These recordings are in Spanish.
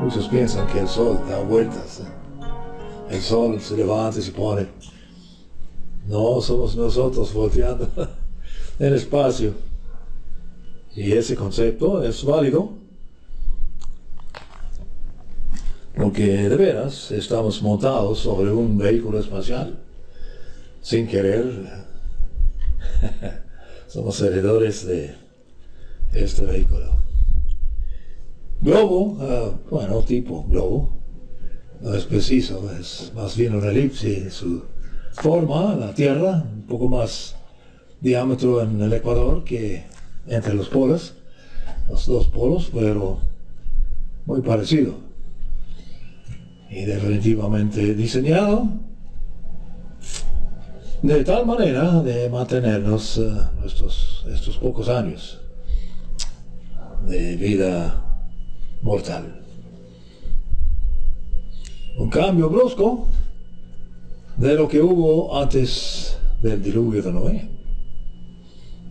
Muchos piensan que el sol da vueltas. El sol se levanta y se pone. No, somos nosotros volteando en el espacio. Y ese concepto es válido. Porque de veras estamos montados sobre un vehículo espacial. Sin querer, somos heredores de este vehículo. Globo, tipo globo, no es preciso, es más bien una elipse. Su forma, la Tierra, un poco más diámetro en el Ecuador que entre los polos, los dos polos, pero muy parecido. Y definitivamente diseñado de tal manera de mantenernos estos pocos años de vida mortal. Un cambio brusco de lo que hubo antes del diluvio de Noé.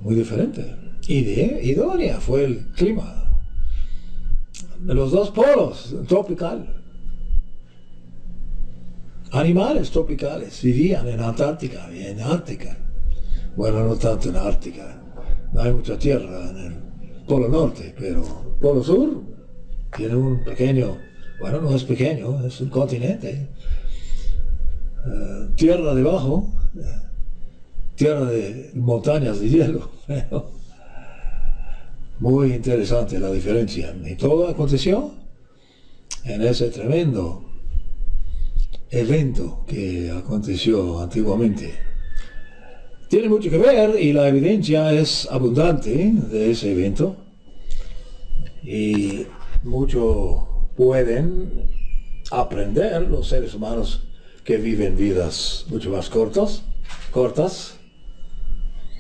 Muy diferente. Idónea fue el clima de los dos polos, tropical. Animales tropicales vivían en Antártica y en Ártica. Bueno, no tanto en Ártica. No hay mucha tierra en el Polo Norte, pero Polo Sur tiene un pequeño, bueno, no es pequeño, es un continente. Tierra debajo, tierra de montañas de hielo. Muy interesante la diferencia. Y todo aconteció en ese tremendo evento que aconteció antiguamente. Tiene mucho que ver y la evidencia es abundante de ese evento. Y mucho pueden aprender los seres humanos que viven vidas mucho más cortas.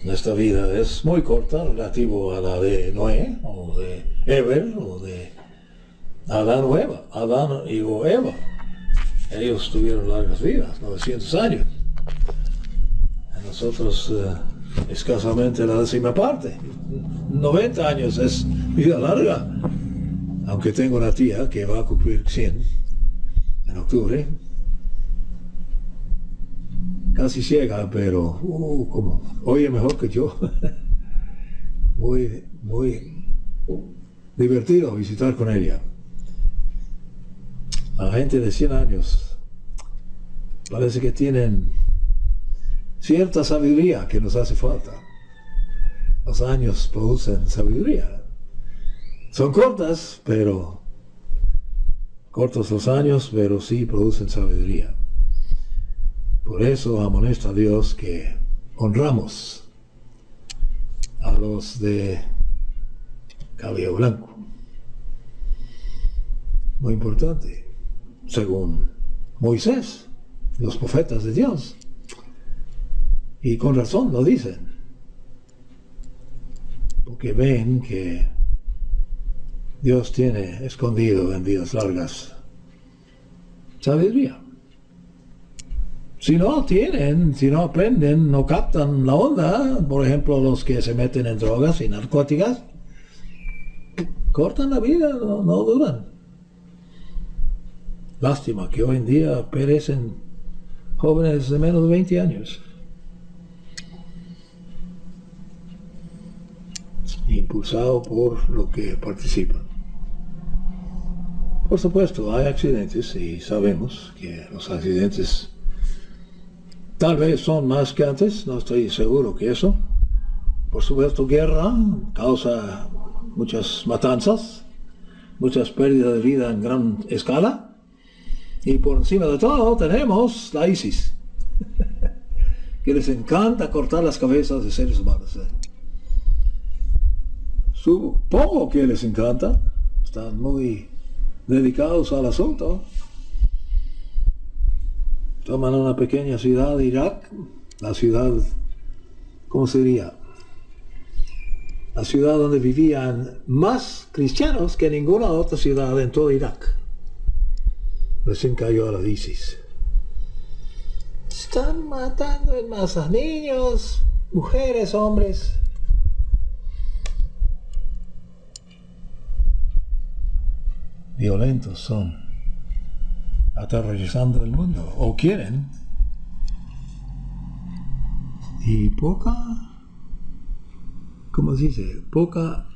Nuestra vida es muy corta relativo a la de Noé, o de Eber, o de Adán o Eva. Adán y Eva. Ellos tuvieron largas vidas, 900 años. Nosotros escasamente la décima parte. 90 años es vida larga. Aunque tengo una tía que va a cumplir 100 en octubre. Casi ciega, pero como oye mejor que yo. Muy divertido visitar con ella. La gente de 100 años parece que tienen cierta sabiduría que nos hace falta. Los años producen sabiduría. Son cortos los años, pero sí producen sabiduría. Por eso amonesta a Dios que honramos a los de cabello blanco. Muy importante. Según Moisés, los profetas de Dios. Y con razón lo dicen. Porque ven que Dios tiene escondido en vidas largas sabiduría. Si no aprenden, no captan la onda, por ejemplo, los que se meten en drogas y narcóticas, cortan la vida, no duran. Lástima que hoy en día perecen jóvenes de menos de 20 años. Impulsado por lo que participan. Por supuesto, hay accidentes y sabemos que los accidentes tal vez son más que antes, no estoy seguro que eso. Por supuesto, guerra causa muchas matanzas, muchas pérdidas de vida en gran escala. Y por encima de todo tenemos la ISIS, que les encanta cortar las cabezas de seres humanos. Supongo que les encanta, están muy dedicados al asunto. Toman una pequeña ciudad de Irak, la ciudad, ¿cómo sería? La ciudad donde vivían más cristianos que ninguna otra ciudad en todo Irak. Recién cayó a la ISIS. Están matando en masa niños, mujeres, hombres. violentos son, aterrorizando el mundo, o quieren, y poca, ¿cómo se dice? Poca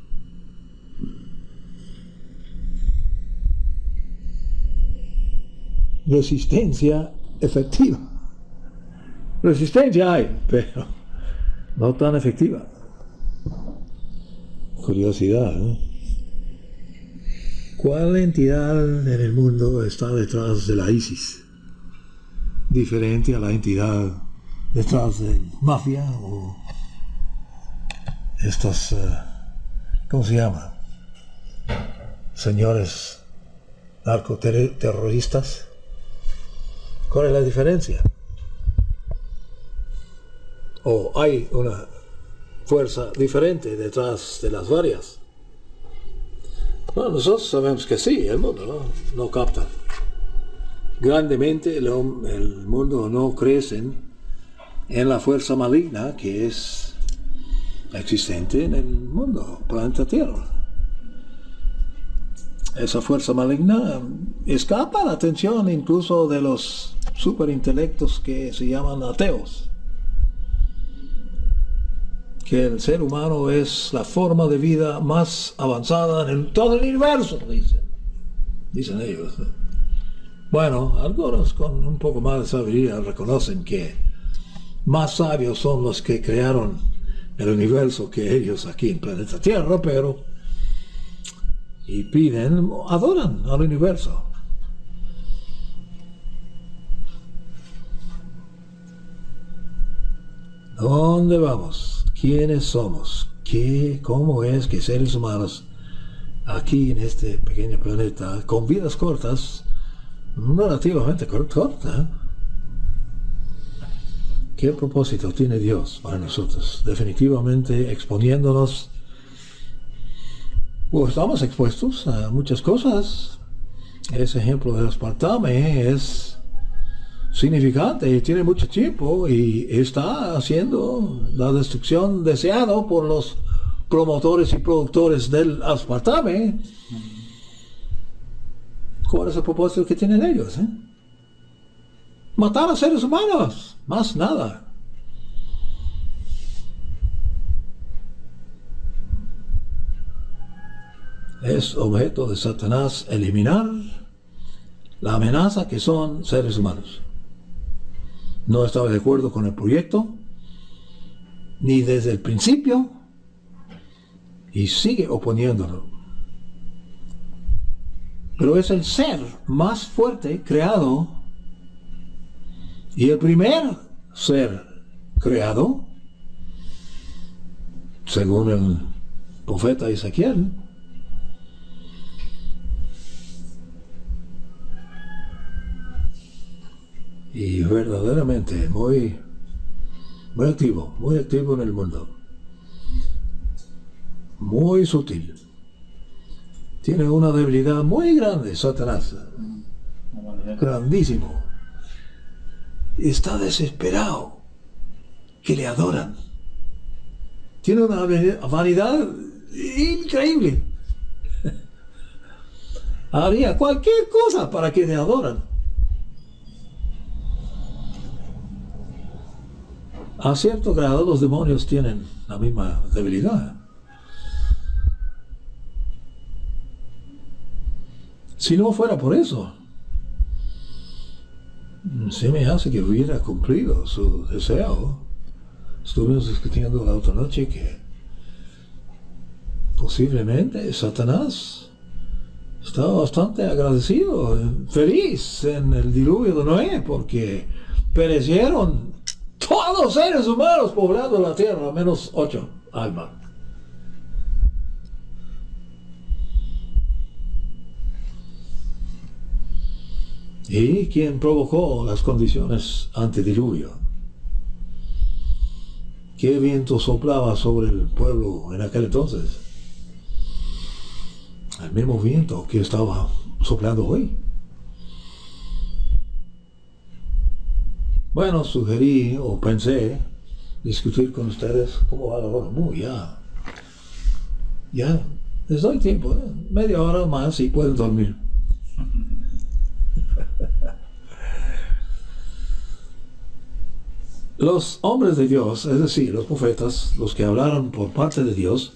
resistencia efectiva. Resistencia hay, pero no tan efectiva. Curiosidad, ¿no? ¿Cuál entidad en el mundo está detrás de la ISIS? Diferente a la entidad detrás de mafia o estos, ¿cómo se llama? Señores narcoterroristas. ¿Cuál es la diferencia? ¿O hay una fuerza diferente detrás de las varias? Bueno, nosotros sabemos que sí, el mundo no capta. Grandemente el mundo no crece en la fuerza maligna que es existente en el mundo, planeta Tierra. Esa fuerza maligna escapa la atención incluso de los superintelectos que se llaman ateos. Que el ser humano es la forma de vida más avanzada en todo el universo, dicen ellos. Bueno, algunos con un poco más de sabiduría reconocen que más sabios son los que crearon el universo que ellos aquí en planeta Tierra, pero y adoran al universo. ¿Dónde vamos? ¿Quiénes somos? ¿Cómo es que seres humanos aquí en este pequeño planeta, con vidas cortas, relativamente cortas, qué propósito tiene Dios para nosotros? Definitivamente exponiéndonos, estamos expuestos a muchas cosas. Ese ejemplo de aspartame es significante, tiene mucho tiempo y está haciendo la destrucción deseada por los promotores y productores del aspartame. ¿Cuál es el propósito que tienen ellos? Matar a seres humanos, más nada. Es objeto de Satanás eliminar la amenaza que son seres humanos. No estaba de acuerdo con el proyecto, ni desde el principio, y sigue oponiéndolo. Pero es el ser más fuerte creado, y el primer ser creado, según el profeta Ezequiel, y verdaderamente muy activo en el mundo, muy sutil. Tiene una debilidad muy grande, Satanás, grandísimo. Está desesperado que le adoran. Tiene una vanidad increíble. Haría cualquier cosa para que le adoran. A cierto grado los demonios tienen la misma debilidad. Si no fuera por eso, se me hace que hubiera cumplido su deseo. Estuvimos discutiendo la otra noche que posiblemente Satanás estaba bastante agradecido, feliz en el diluvio de Noé, porque perecieron todos los seres humanos poblando la tierra, menos 8 almas. ¿Y quién provocó las condiciones antediluvio? ¿Qué viento soplaba sobre el pueblo en aquel entonces? El mismo viento que estaba soplando hoy. Bueno, sugerí o pensé discutir con ustedes cómo va la hora. Ya, les doy tiempo, media hora más y pueden dormir. Los hombres de Dios, es decir, los profetas, los que hablaron por parte de Dios,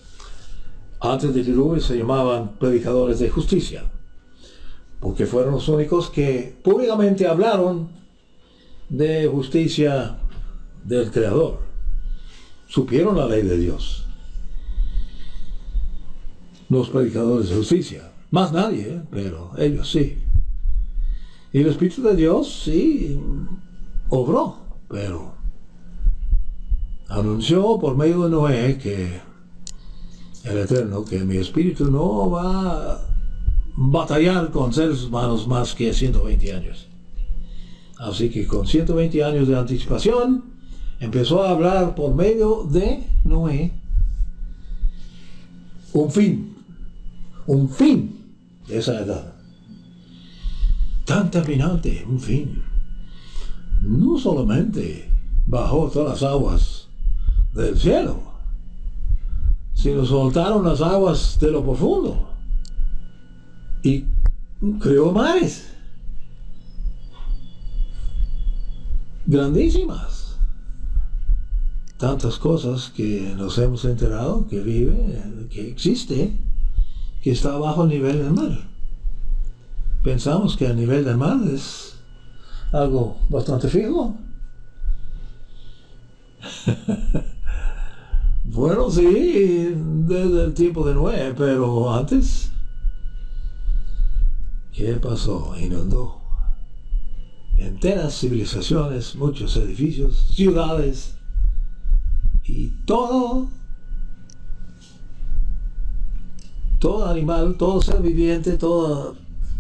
antes del diluvio se llamaban predicadores de justicia, porque fueron los únicos que públicamente hablaron de justicia del Creador. Supieron la ley de Dios. Los predicadores de justicia. Más nadie, pero ellos sí. Y el Espíritu de Dios sí obró, pero anunció por medio de Noé que el Eterno, que mi espíritu no va a batallar con seres humanos más que 120 años. Así que con 120 años de anticipación, empezó a hablar por medio de Noé un fin de esa edad. Tan terminante, un fin. No solamente bajó todas las aguas del cielo, sino soltaron las aguas de lo profundo y creó mares grandísimas. Tantas cosas que nos hemos enterado que vive, que existe, que está bajo el nivel del mar. Pensamos que el nivel del mar es algo bastante fijo. Bueno, sí, desde el tiempo de Noé, pero antes, ¿qué pasó? Inundó enteras civilizaciones, muchos edificios, ciudades, y todo animal, todo ser viviente, toda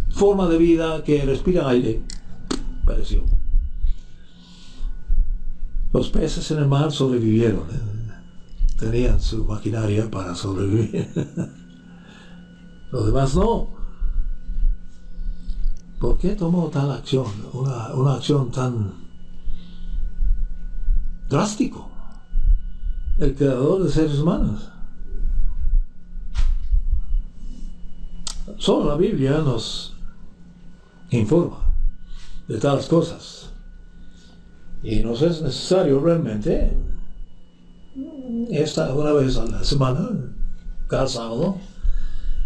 forma de vida que respira aire, pereció. Los peces en el mar sobrevivieron, tenían su maquinaria para sobrevivir. Los demás no. ¿Por qué tomó tal acción? Una acción tan drástico. El creador de seres humanos. Solo la Biblia nos informa de tales cosas. Y nos es necesario realmente, una vez a la semana, cada sábado,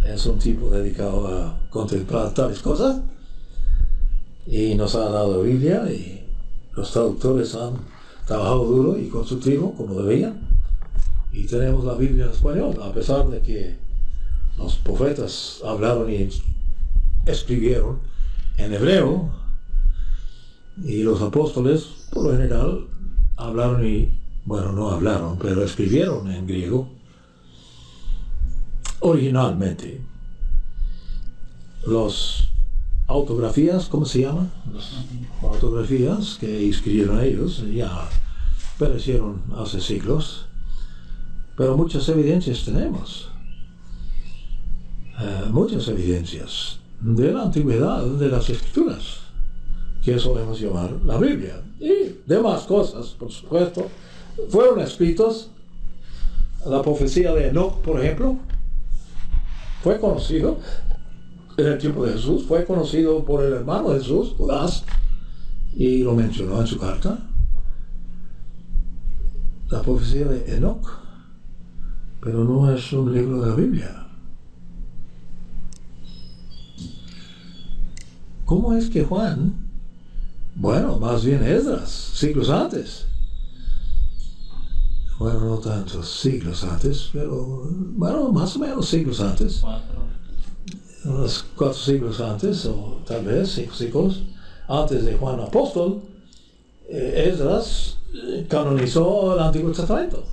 es un tipo dedicado a contemplar tales cosas. Y nos ha dado la Biblia, y los traductores han trabajado duro y constructivo como debían. Y tenemos la Biblia en español, a pesar de que los profetas hablaron y escribieron en hebreo, y los apóstoles, por lo general, hablaron no hablaron, pero escribieron en griego, originalmente. Los autografías, ¿cómo se llama? Las autografías que escribieron ellos ya perecieron hace siglos, pero muchas evidencias tenemos. Muchas evidencias de la antigüedad de las escrituras, que solemos llamar la Biblia, y demás cosas, por supuesto, fueron escritos. La profecía de Enoch, por ejemplo, fue conocido en el tiempo de Jesús, fue conocido por el hermano de Jesús, Judas, y lo mencionó en su carta. La profecía de Enoch, pero no es un libro de la Biblia. ¿Cómo es que Juan, más bien Esdras, siglos antes, no tantos siglos antes, pero más o menos siglos antes, unos 4 siglos antes, o tal vez 5 siglos antes de Juan Apóstol, Esdras canonizó el Antiguo Testamento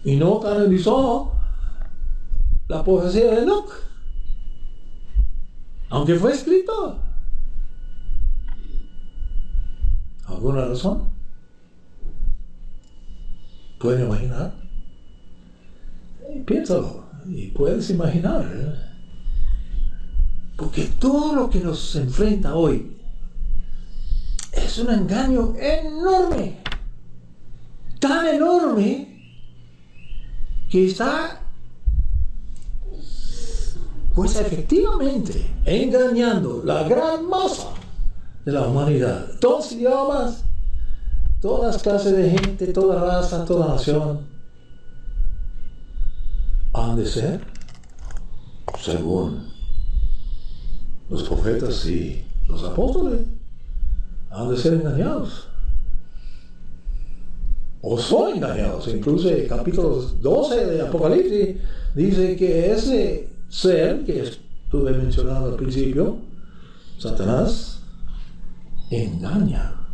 y no canonizó la profecía de Enoch, aunque fue escrito. ¿Alguna razón? ¿Pueden imaginar? Piénsalo y puedes imaginar, porque todo lo que nos enfrenta hoy es un engaño enorme, tan enorme que está Pues efectivamente, engañando la gran masa de la humanidad, todos idiomas, todas las clases de gente, toda raza, toda nación, han de ser, según los profetas y los apóstoles, han de ser engañados. O son engañados. Incluso el capítulo 12 de Apocalipsis dice que ese ser que estuve mencionando al principio, Satanás, engaña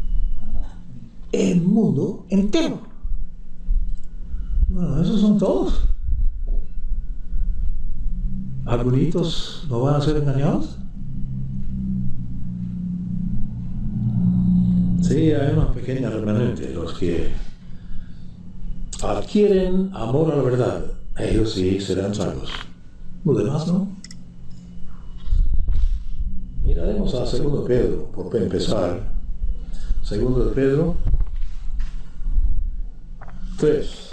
el mundo entero. Bueno, esos son todos. ¿Algunos no van a ser engañados? Sí, hay una pequeña remanente, los que adquieren amor a la verdad, ellos sí serán salvos. Los demás no. Miraremos a 2 Pedro, por empezar. 2 Pedro 3.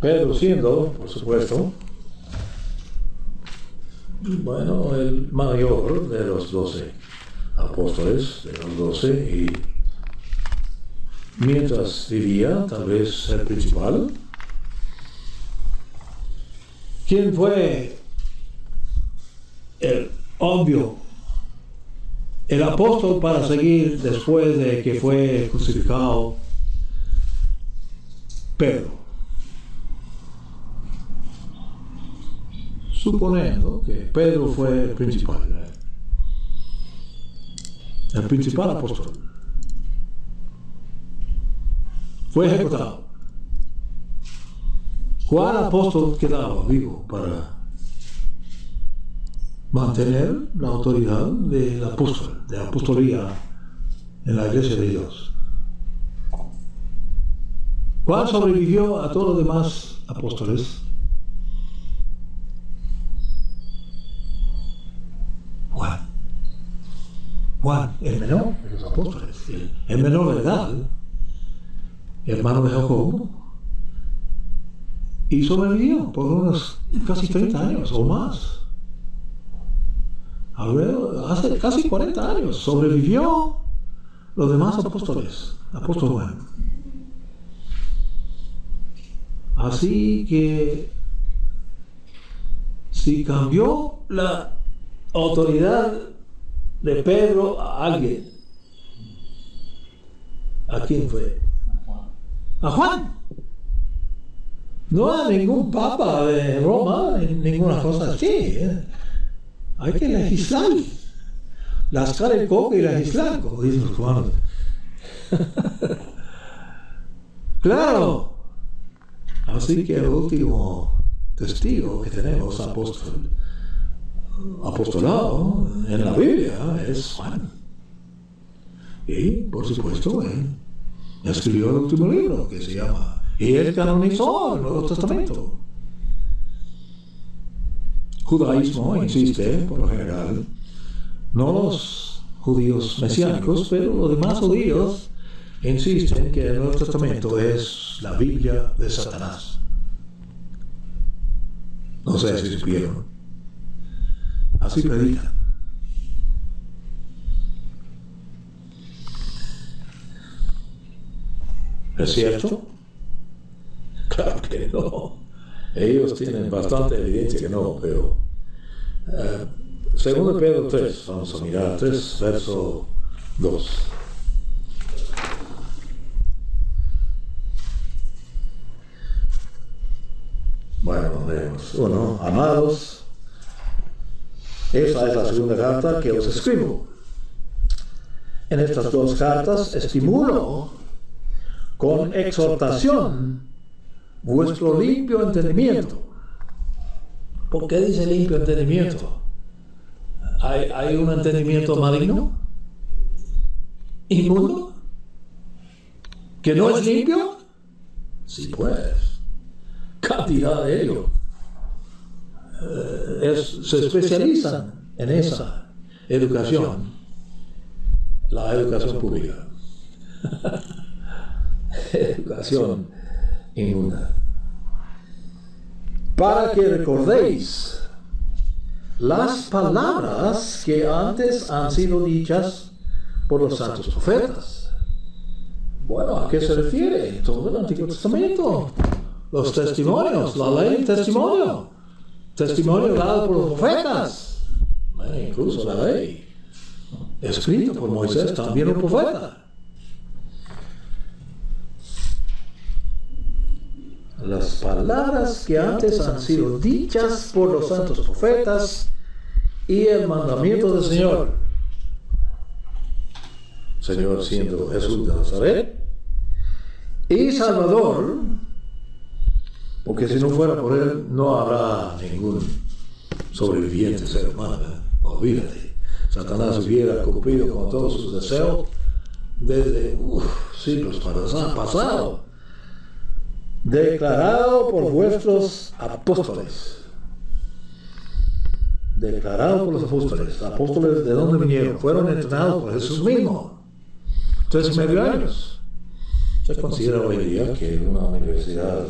Pedro siendo, por supuesto, bueno, el mayor de los 12 apóstoles, de los 12, y mientras vivía, tal vez el principal. ¿Quién fue el obvio, el apóstol para seguir después de que fue crucificado? Pedro. Suponiendo que Pedro fue el principal apóstol. Fue ejecutado. ¿Cuál apóstol quedaba vivo para mantener la autoridad del apóstol, de la apostolía en la iglesia de Dios? ¿Cuál sobrevivió a todos los demás apóstoles? Juan, el menor de los apóstoles, el menor de edad, hermano de Jacobo, y sobrevivió por unos casi 30 años o más. Hace casi 40 años sobrevivió los demás apóstoles, apóstol Juan. Así que si cambió la autoridad de Pedro a alguien, ¿a quién fue? A Juan. No a ningún papa de Roma, ninguna cosa así. Hay que legislar. Lascar el coco y legislar, como dicen los cubanos. Claro. Así que el último testigo que tenemos, apostolado en la Biblia, es Juan. Y, por supuesto, él escribió el último libro que se llama, y él canonizó el Nuevo Testamento. Judaísmo insiste, por lo general, no los judíos mesiánicos, pero los demás judíos insisten que el Nuevo Testamento es la Biblia de Satanás. No sé si supieron. Así predican. ¿Es cierto? Claro que no. Ellos tienen bastante evidencia que no, pero... 2 Pedro 3, vamos a mirar, 3, verso 2. Bueno, leemos. 1. Amados, esa es la segunda carta que os escribo. En estas 2 cartas estimulo con exhortación vuestro limpio entendimiento. ¿Por qué dice limpio entendimiento? ¿Hay un entendimiento maligno? ¿Inmundo? ¿Que no es limpio? Sí, pues. Cantidad de ello. Se especializan en esa educación, la educación pública. Educación inmunda. Para que recordéis las palabras que antes han sido dichas por los santos profetas. Bueno, ¿a qué se refiere? Todo el Antiguo Testamento. Los testimonios, la ley testimonio. Testimonio dado por los profetas. Incluso la ley. Escrito por Moisés, también un profeta. Las palabras que antes han sido dichas por los santos profetas y el mandamiento del Señor. Señor siendo Jesús de Nazaret y Salvador, porque si no fuera por él no habrá ningún sobreviviente ser humano. Olvídate, Satanás hubiera cumplido con todos sus deseos desde siglos pasado, declarado por vuestros apóstoles. Declarado por los apóstoles. ¿Apóstoles de dónde vinieron? Fueron entrenados por Jesús mismo. 3,5 años. Se considera hoy día que una universidad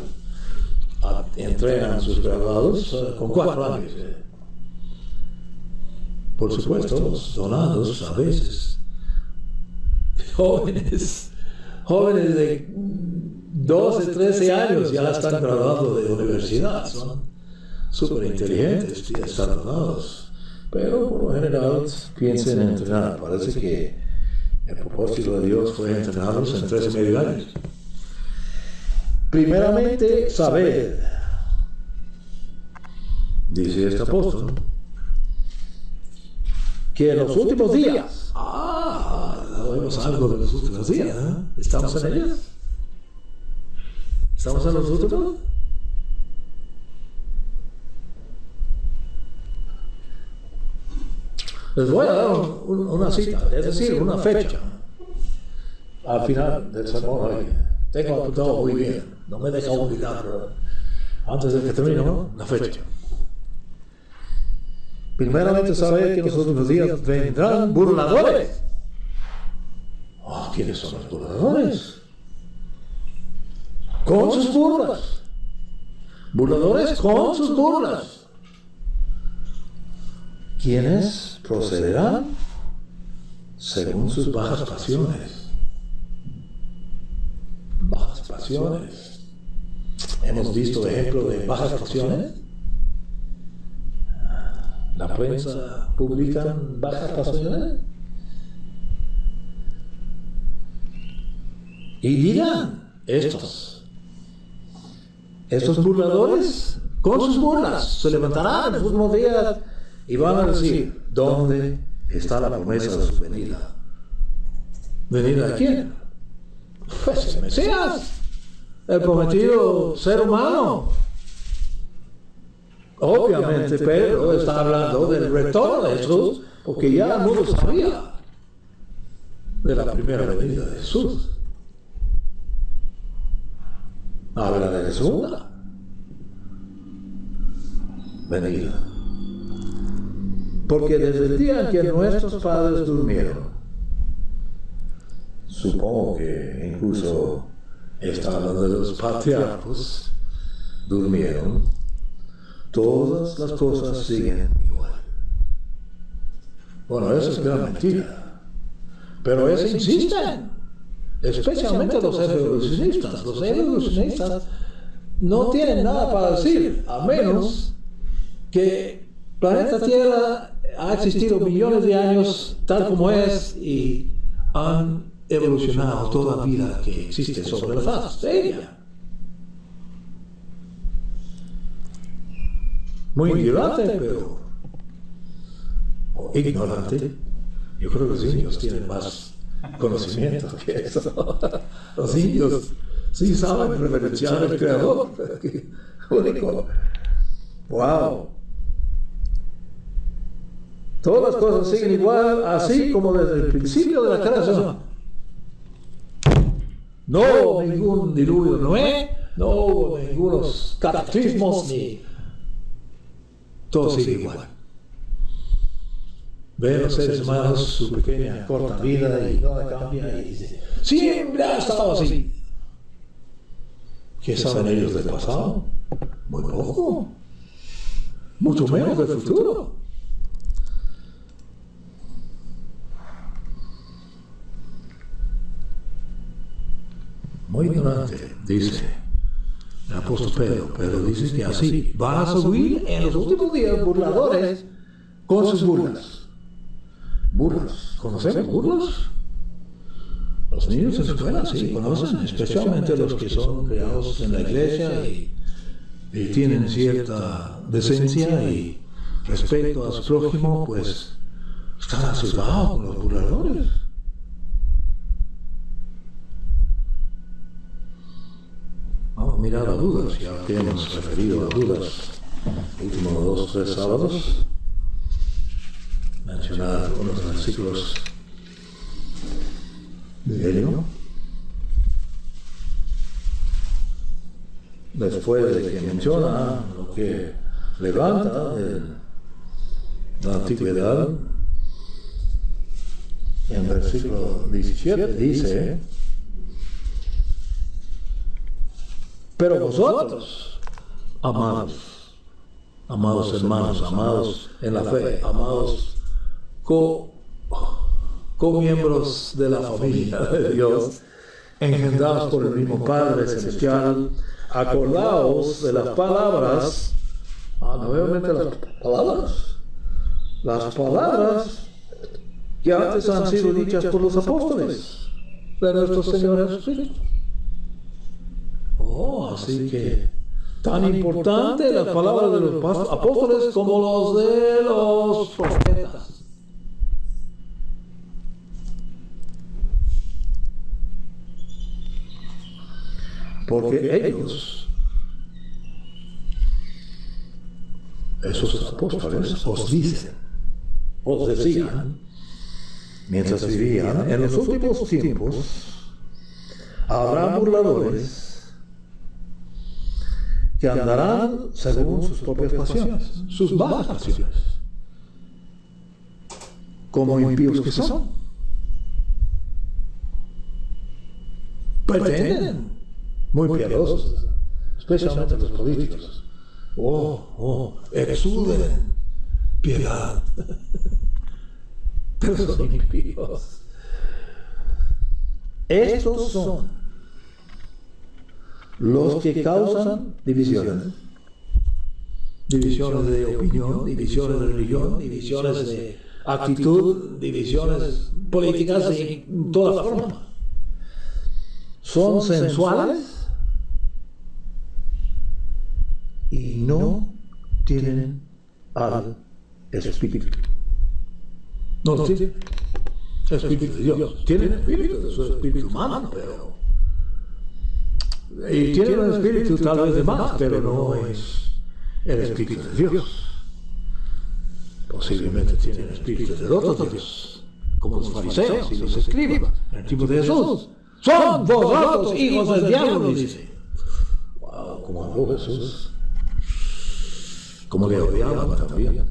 entrena a sus graduados con 4 años. Por supuesto, los donados a veces, jóvenes de 12, 13 años ya están graduados de universidad, son súper inteligentes y están donados. Pero por lo general piensen en entrenar. Parece que el propósito de Dios fue entrenarlos en 3,5 años. Primeramente, sabed, dice este apóstol, que en los últimos días, oímos algo de los últimos días, ¿eh? ¿Estamos en ellos? ¿Estamos en los últimos? Les voy a dar una cita, es decir, una fecha. Al final del sermón, tengo apuntado muy bien, no me deja olvidar, pero antes de que termine, ¿no? Una fecha. Primeramente, saber que en los últimos días vendrán burladores. ¿Quiénes son los burladores? Con sus burlas. Burladores con sus burlas. ¿Quiénes procederán según sus bajas pasiones? Bajas pasiones. ¿Hemos visto ejemplos de bajas pasiones? ¿La prensa publica bajas pasiones? Y dirán estos burladores con sus burlas se levantarán en los últimos días y van a decir, ¿dónde está la promesa de su venida? ¿Venida de quién? Pues el Mesías, el prometido ser humano. Obviamente Pedro está hablando del retorno de Jesús, porque ya el mundo sabía de la primera venida de Jesús. Habla de la segunda venida. Porque desde el día en que nuestros padres durmieron, supongo que incluso está hablando de los patriarcas, durmieron, todas las cosas siguen igual. Bueno, eso es gran mentira. Pero eso insisten, especialmente los evolucionistas. Los evolucionistas no tienen nada para decir, a menos que el planeta Tierra ha existido millones de años tal como es y han evolucionado toda la vida que existe sobre la faz de ella. Muy ignorante, pero ignorante. Yo creo que los indios tienen más conocimiento que eso. Los indios sí saben reverenciar al Creador. Único. ¡Wow! Todas las cosas siguen igual, así como desde el principio de la creación. No hubo ningún diluvio de Noé, no hubo ningunos cataclismos, ni... Todo sigue igual. Ven los seres humanos su pequeña, corta vida y nada cambia y dice, siempre ha estado así. ¿Qué saben ellos del pasado? Muy poco. Mucho menos del futuro. muy ignorante, dice el apóstol Pedro, pero dice que así van a subir en los últimos días burladores con sus burlas. Burlas, ¿conocemos burlas? Los niños en la escuela sí conocen, especialmente los que son criados en la iglesia y tienen cierta decencia y respeto a su prójimo, pues están asustados con los burladores. Vamos a mirar a dudas, ya que hemos referido a dudas últimos 2 o 3 sábados. Mencionar unos versículos de ello. Después de que menciona lo que levanta de la antigüedad, en versículo 17 dice: pero vosotros, amados hermanos, amados en la fe, amados co-miembros de la familia de Dios, engendrados por el mismo Padre Celestial, acordaos de las palabras, nuevamente las palabras que antes han sido dichas por los apóstoles de nuestro Señor Jesucristo. Así que tan importante las palabras de los apóstoles como los de los profetas. Porque ellos, esos apóstoles, os decían, mientras vivían, en los últimos tiempos habrá burladores que andarán según sus propias pasiones, sus bajas pasiones, como impíos que son. Pretenden, muy piadosos, especialmente los políticos, exuden piedad, pero son impíos. Estos son los que causan divisiones de opinión, divisiones de religión, divisiones de actitud, divisiones políticas de toda forma. Son sensuales y no tienen al Espíritu. No tienen Espíritu de Dios. Tienen Espíritu de su Espíritu humano, pero y tienen un espíritu tal vez de más, pero no es el Espíritu de Dios. Posiblemente tienen el espíritu de otros Dios, como los fariseos y los escribas, en el tiempo de Jesús. Son vosotros hijos del diablo, dice. Wow, como habló Jesús, como le odiaban también.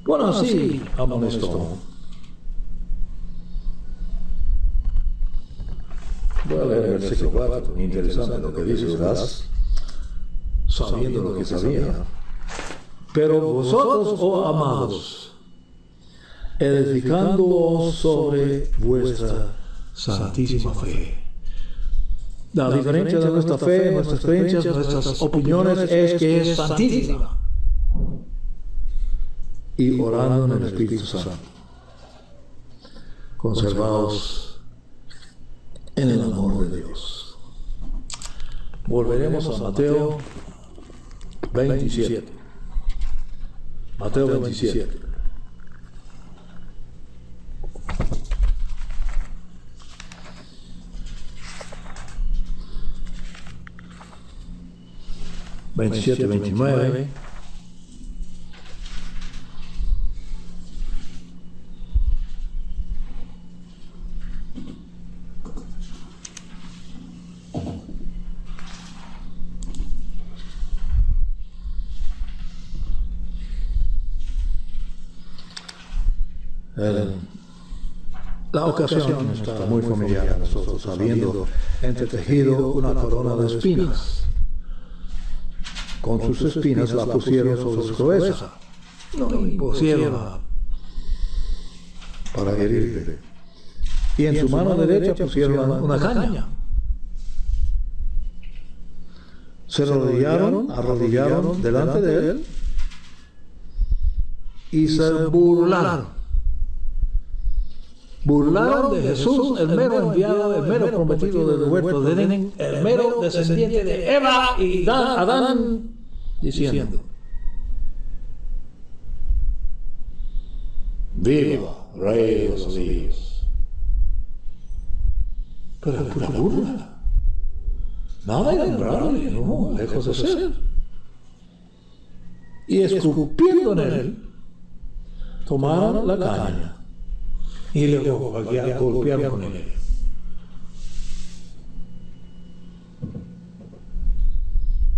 Bueno, así amonestó. Voy a leer el versículo 4, muy interesante lo que dice Judas, sabiendo lo que sabía. Pero vosotros, oh amados, edificándoos sobre vuestra santísima fe. La diferencia de nuestra fe, nuestras creencias, nuestras opiniones es que es santísima. Y orando en el Espíritu Santo. Conservaos en el amor de Dios. Volveremos a Mateo 27. Mateo 27. Veintisiete, 29. La ocasión está muy familiar a nosotros, habiendo entretejido una corona de espinas. Con sus espinas la pusieron sobre su cabeza. No impusieron para herirle. y en su mano derecha pusieron una caña. Se arrodillaron delante de él y se burlaron. Burlaron de Jesús, el mero enviado, el mero prometido del huerto de Edén, el mero descendiente de Eva y Adán, diciendo: Viva, Rey de los Judíos. Pero es pura burla. Nada innombrable, no, lejos de ser. Y escupiendo en él, tomaron la caña y le golpearon con él.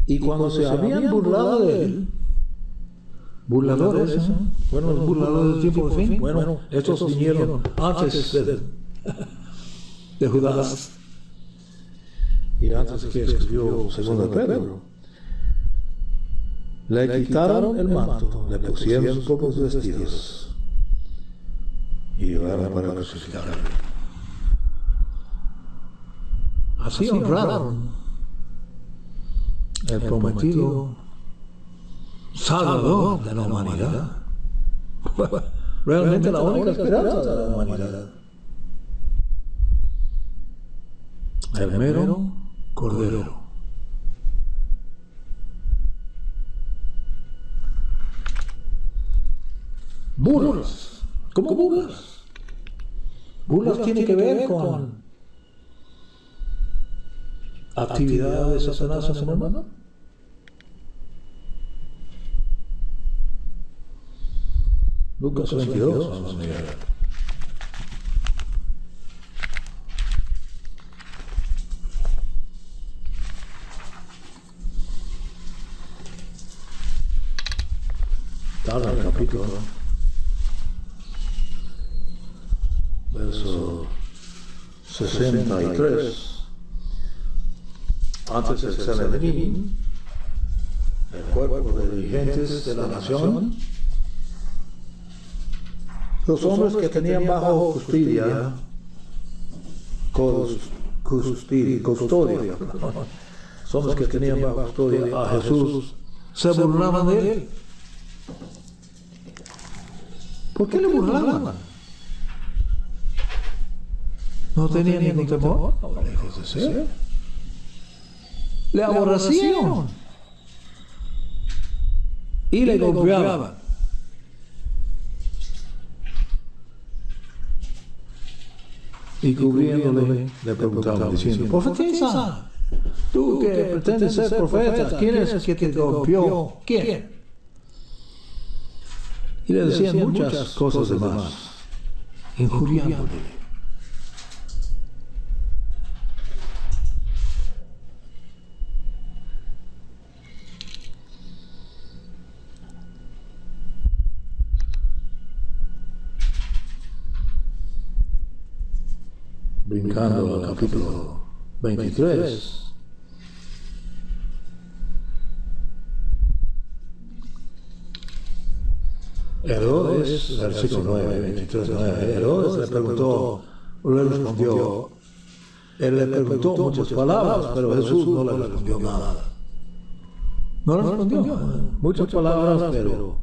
Y cuando se habían burlado de él, burladores, fueron los burladores del tiempo de fin. Bueno, estos vinieron antes de Judas y antes que escribió segundo Pedro. Le quitaron el manto, le pusieron sus propios vestidos y llevaron para crucificarlo. Así honraron el prometido Salvador de la humanidad. Realmente la única esperanza de la humanidad. El mero Cordero. Burlas. ¿Cómo burlas? Burlas tiene que ver con actividad de Satanás en el mundo. Lucas 22, vamos a mirar. Tarda el capítulo, verso 63. Antes del Sanedrín, el cuerpo de dirigentes de la nación, los hombres que tenían bajo custodia, los hombres que tenían bajo custodia a Jesús, se burlaban de él. ¿Por qué le burlaban? ¿No tenían ningún temor? Lejos de ser. Le aborrecieron y le golpeaban. Y cubriéndole le preguntaban diciendo: profetiza, tú que pretendes ser profeta, ¿quién es que te golpeó? ¿Quién? Y le decían muchas cosas de más, injuriándole. Brincando al capítulo 23. Herodes, versículo 9, 23, 9. Herodes le preguntó, le respondió. Él le preguntó muchas palabras, pero Jesús no le respondió nada. No le respondió muchas palabras, pero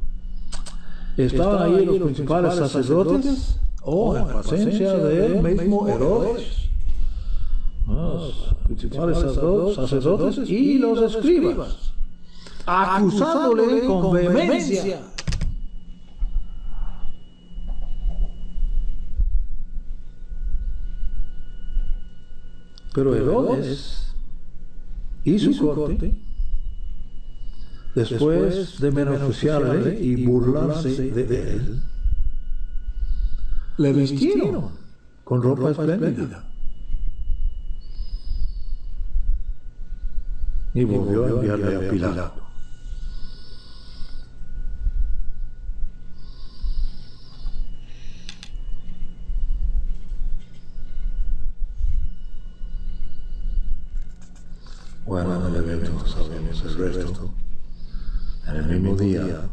estaban allí los principales sacerdotes, en presencia de él mismo Herodes, los principales sacerdotes y los escribas, acusándole con vehemencia. Pero Herodes y su corte, después de menospreciarle y burlarse de él, le vistieron con ropa espléndida y volvió a enviarle a Pilato. Bueno, en el evento sabemos el resto. En el mismo día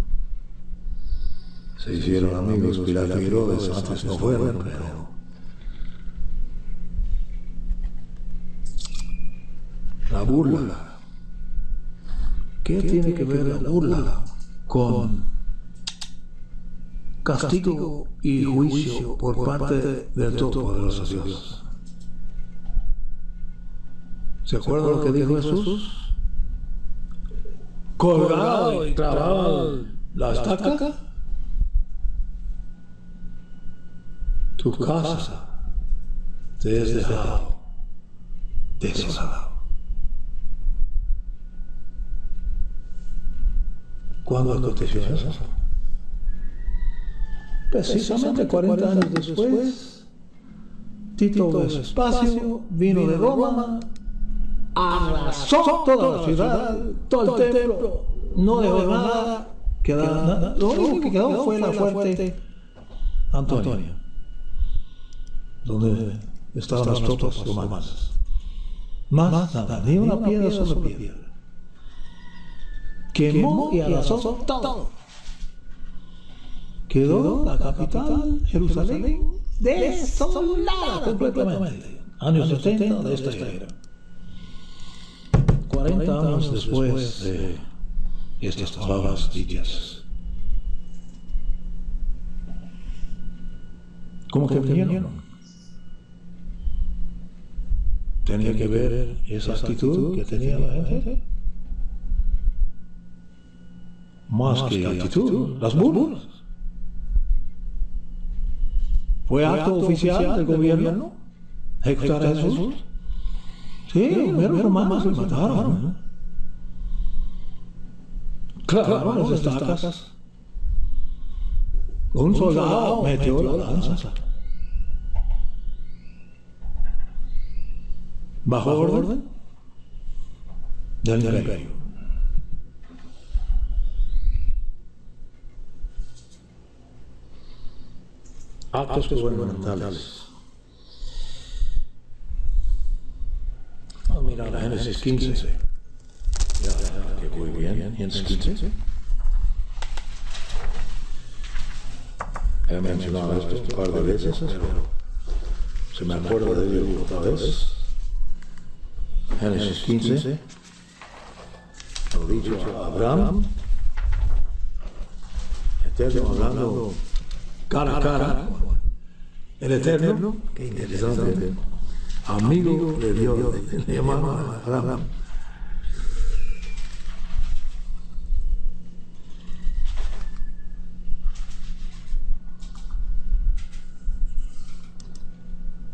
se hicieron amigos Pilato y Herodes. Antes no fueron, pero la burla. ¿Qué tiene que ver la burla con castigo y juicio por parte del Todopoderoso Dios? ¿Se acuerdan lo que dijo Jesús? Colgado y clavado la estaca, tu casa te es dejado desolado. ¿Cuándo aconteció eso? Precisamente 40 años después, Tito Vespasio vino de Roma, arrasó toda la ciudad, todo el templo, no dejó nada, lo único que quedó fue la fuerte Antonia, donde estaban las tropas romanas. Más nada, ni una piedra sobre piedra. Quemó y arrasó todo. Quedó la capital, Jerusalén, desolada completamente. Años 70 de esta era. 40 años después de estas palabras dichas. ¿Cómo que vinieron? ¿Tenía que ver esa actitud que tenía la gente? Más que actitud, las burlas. ¿Fue acto oficial del gobierno ejecutar a Jesús? Sí, los meros romanos lo mataron, ¿no? Clavaron las estacas. Un soldado metió la lanza. Bajo orden del imperio. Actos gubernamentales. Vamos a mirar a Génesis 15. Ya, que muy bien, Génesis 15. He mencionado esto un par de veces, pero se me acuerda de ello otra vez. Génesis 15. Lo dicho a Abraham. Eterno hablando cara a cara. El Eterno, qué interesante, amigo de Dios, le llamaban a Abraham.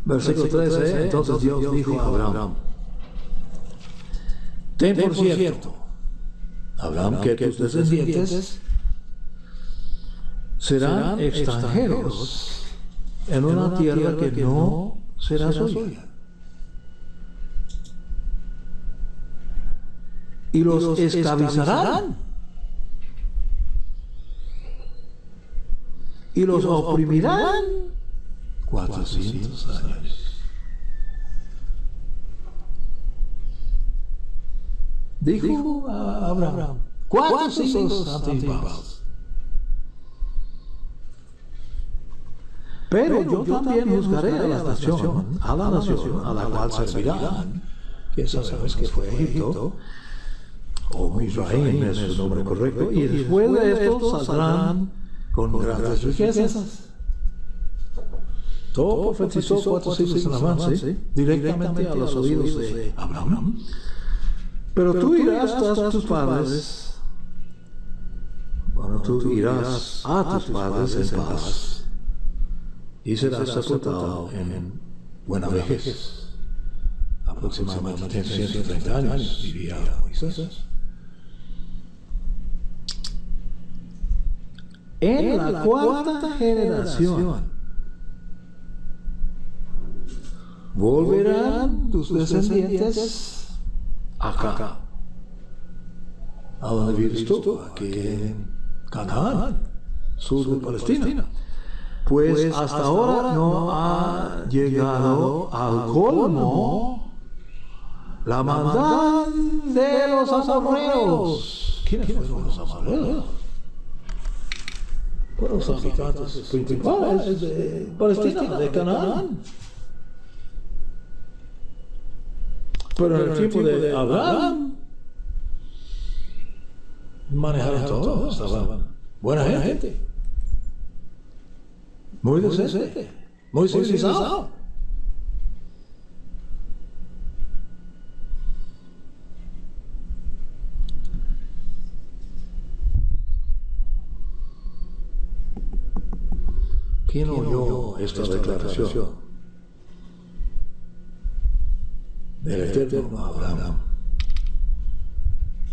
Versículo 13, entonces Dios dijo a Abraham: ten por cierto, Abraham, que tus descendientes serán extranjeros en una tierra que no será suya. Y los esclavizarán. Y los oprimirán 400 años. Dijo a Abraham: 4 siglos antiguos. Pero yo también juzgaré a la nación a la cual servirán, que sabemos que fue Egipto, o Misraim es su nombre correcto, y después de esto saldrán con grandes riquezas. Todo profetizó 4 siglos en avance, directamente a los oídos de Abraham. Pero tú irás tras tus padres, tú irás a tus padres en paz, y serás sepultado en buena vejez. Aproximadamente 130 años vivía Moisés. En la cuarta generación volverán tus descendientes acá, a donde vives tú, aquí en Canaán, sur de Palestina. Pues hasta ahora no ha llegado al colmo la maldad de los amorreos. ¿Quiénes fueron los amorreos? Fueron los habitantes principales de Palestina, de Canaán. Pero en el tiempo de Abraham manejaron todo, estaban buena gente, muy decente, muy civilizado. ¿Quién oyó esta declaración del eterno Abraham?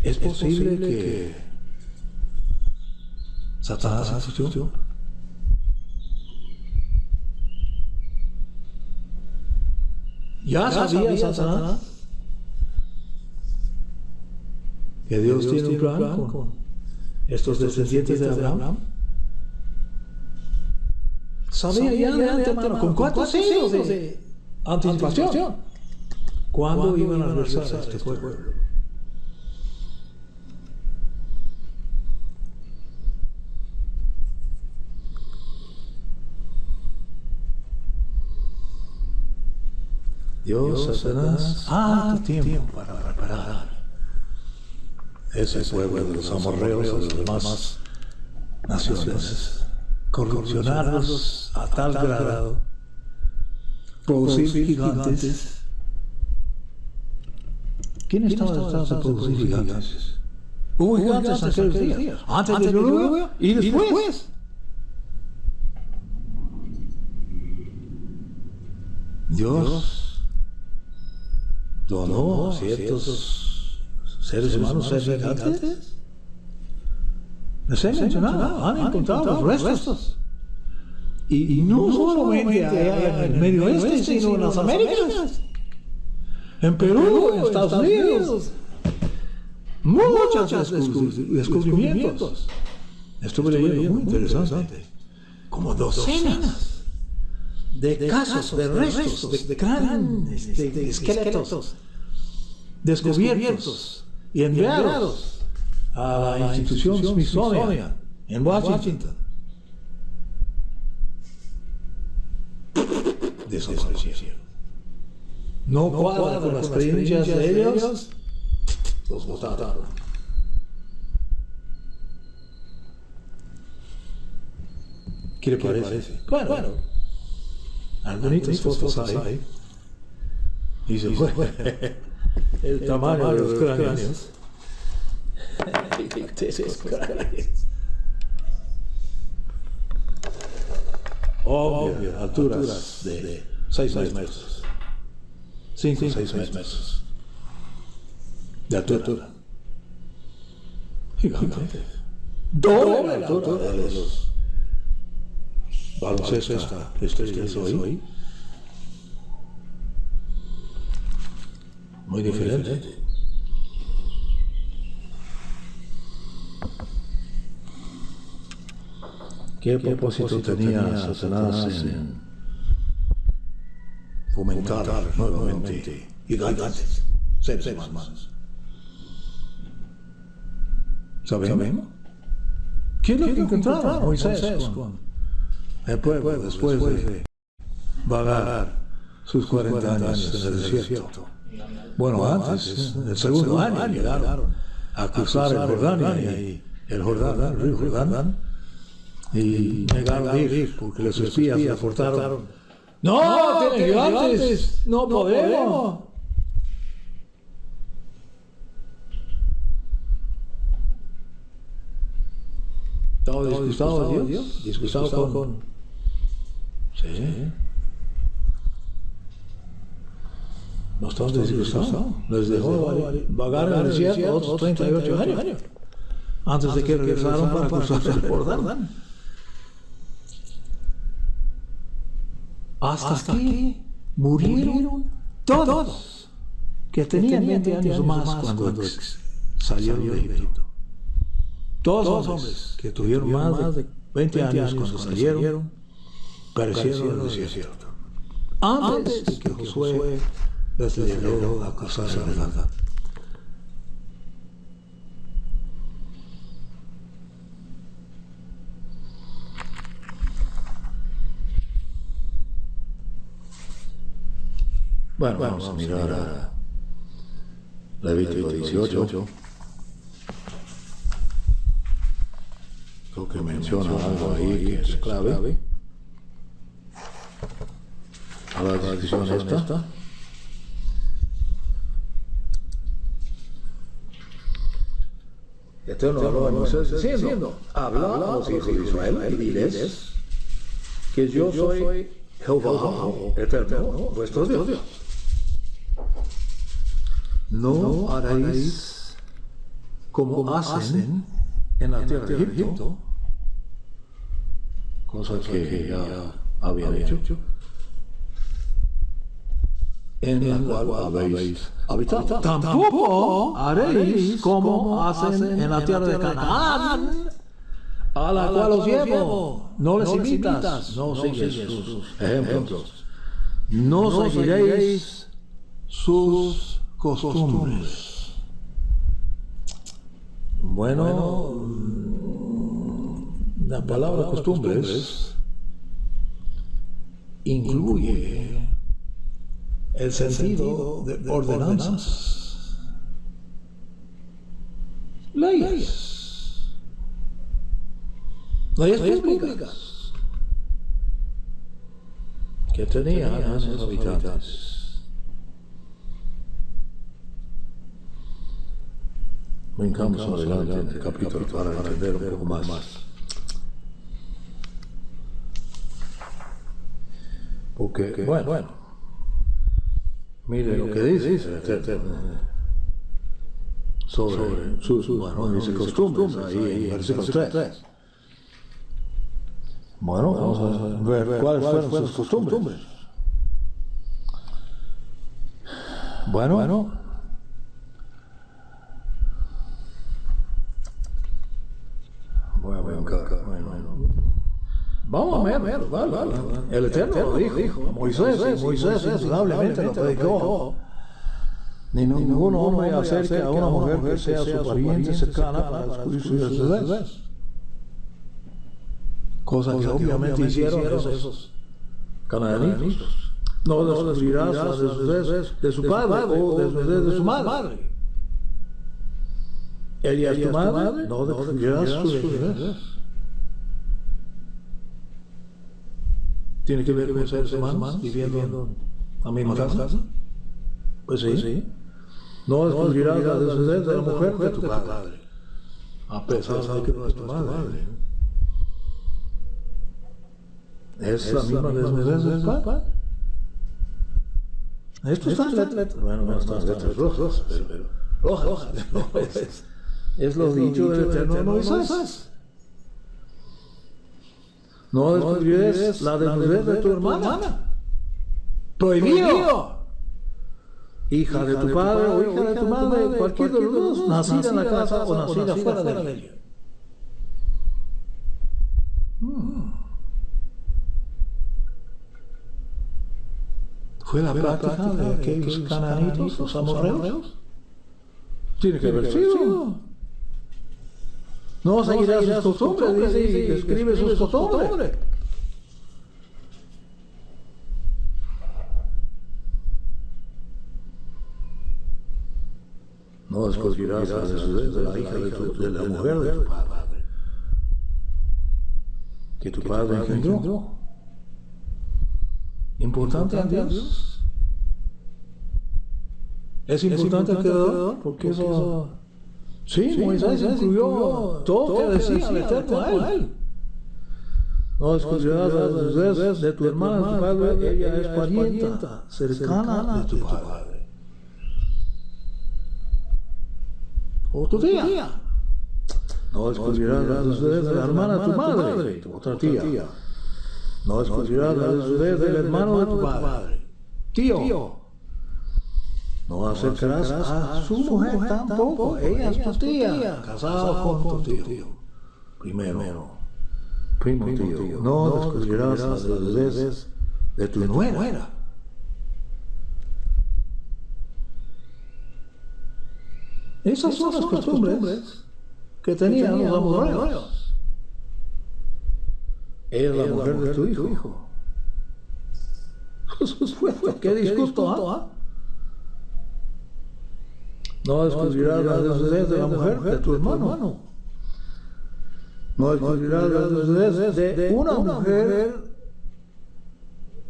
¿Es posible que Satanás existió? ¿Ya sabía Satanás que Dios tiene un plan con estos descendientes de Abraham? Sabía ya de antemano, con 4 siglos de anticipación, cuándo iban a regresar a este pueblo. Dios, Satanás, harto tiempo para preparar ese pueblo de los amorreos y de las demás naciones. Corrupcionarlos a tal grado, producir gigantes. ¿Quién estaba detrás de producir gigantes? Hubo gigantes en aquellos días, antes del diluvio y después. Dios donó a ciertos seres humanos ser gigantes. Les he mencionado, han encontrado los restos. Y no solamente allá en el Medio Oeste, sino en las Américas, en Perú, en Estados Unidos. Muchos descubrimientos. Estuve leyendo muy interesante, como docenas de casos, de restos, de cráneos, de esqueletos descubiertos y enviados a la institución Smithsonian en Washington. Desaparecieron. No cuadra con las creencias de ellos, los botaron. ¿Qué le parece? Bueno, algunas fotos hay. Y se fue el tamaño de los cráneos. Obvio, alturas de 6 metros, 5 o 6 metros de altura. Gigante. Doble la altura de los baloncestos estrellas hoy. Muy diferente. ¿Qué propósito tenía Satanás en fomentar nuevamente gigantes, seres humanos? ¿Sabemos? ¿Qué es lo que encontraron Moisés con el pueblo después de vagar sus 40 años en el desierto? Bueno, antes, en el segundo año, llegaron a cruzar el Jordán y el río Jordán, y negaron a ir porque los espías reportaron: ¡No, tienen gigantes! ¡No podemos! ¿Estaba disgustado Dios? ¿Disgustado con...? Sí. No estaban disgustados. Les dejó vagar en el desierto otros 38 años antes de que regresaron para cruzar el Jordán. Hasta que murieron todos, que tenían 20 años más cuando salieron de Egipto. Todos los hombres que tuvieron más de 20 años cuando salieron, perecieron en el desierto, antes de que Josué les llegó a cruzar el Jordán. Bueno, vamos a mirar Levítico 18. Creo que menciona algo ahí que es clave. A la decisión esta. Eterno habló a Moisés diciendo, habla a los hijos de Israel y diles que yo soy Jehová eterno, vuestro Dios. No haréis como hacen en la tierra de Egipto, cosa que ya habían hecho, en la cual habéis habitado. Tampoco haréis como hacen en la tierra de Canaán, a la cual os llevo. No les imitas, no sigues sus ejemplos. No seguiréis sus costumbres. Bueno, la palabra costumbres incluye el sentido de ordenanzas, leyes públicas que tenían sus habitantes. Brincamos adelante en el capítulo para entender un poco más. Porque, bueno, mire lo que dice sobre sus costumbres ahí en versículo 3. Bueno, vamos a ver cuáles fueron sus costumbres. Bueno, voy a brincar. Vamos a ver, vale. El Eterno lo dijo a Moisés indudablemente lo predicó. Ni ningún hombre acerque a una mujer que sea su pariente cercana para descubrir su desnudez. Cosa que obviamente hicieron esos canaanitas. No descubrirás la desnudez de su padre o desnudez de su madre. Ella es tu madre, no descubrirás su desnudez. ¿Tiene que ver con seres humanos viviendo en la misma casa? Pues sí. No descubrirás la desnudez de la mujer de tu padre, a pesar de que no es tu madre. ¿Es la misma desnudez de tu padre? Esto está en letras. Bueno, no están en letras rojas, pero rojas. Es lo dicho del Eterno Moisés. No descubrirás la desnudez de tu hermana. Prohibido. Hija de tu padre o hija de tu madre, cualquier de los dos, nacida en la casa o nacida fuera de ella. ¿Fue la práctica de aquellos canaanitas, los amorreos? Tiene que haber sido. No seguirás sus costumbres, dice, y describe sus costumbres. No descubrirás la desnudez de la hija de la mujer de tu padre, que tu padre engendró. ¿Importante a Dios? ¿Es importante al Creador? Porque eso... Sí, Moisés incluyó todo lo que decía el Eterno a él. No descubrirás la desnudez de tu hermana, tu padre, ella es parienta cercana de tu padre. O tu tía. No descubrirás la desnudez de la hermana de tu madre, tu otra tía. No descubrirás la desnudez del hermano de tu padre, tío. No acercarás a su mujer tampoco, ella es tu tía, casado con tu tío. Primo tío. No descubrirás la desnudez de tu nuera. Esas son las costumbres que tenían los amorreos. Ella es la mujer de tu hijo. ¡Qué disgusto! No descubrirás la desnudez de la mujer de tu hermano. No descubrirás la desnudez de una mujer